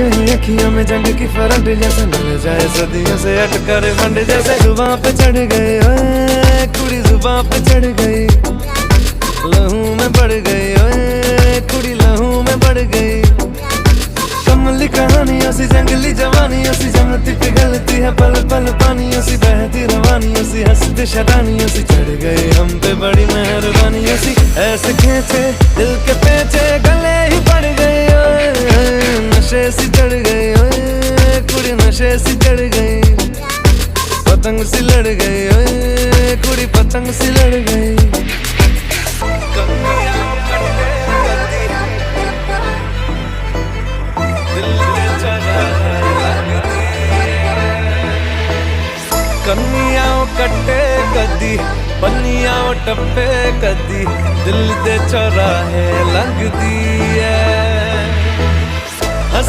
अखियों में जंग की फरंट जैसे मिल जाए सदियों से अटका रे फंड जैसे जुबां पे चढ़ गए ओए कुड़ी जुबां पे चढ़ गई लहू में बढ़ गई ओए कुड़ी लहू में बढ़ गई कमली कहानियों सी जंगली जवानियों सी जमती पिघलती है पल पल पानियों सी बहती रवानियों सी हंसती शरानियों सी चढ़ गई हम पे बड़ी मेहरबानियों सी ऐसे खींचे दिल के पेचे गले ही पड़ गए नशे सी चढ़ गई ओए कुड़ी नशे सी चढ़ गई पतंग सी लड़ गई ओए कुड़ी पतंग सी लड़ गई कन्नियां कट्टे कदी पन्नियां टप्पे कदी दिल दे चौराहे लंघदी है।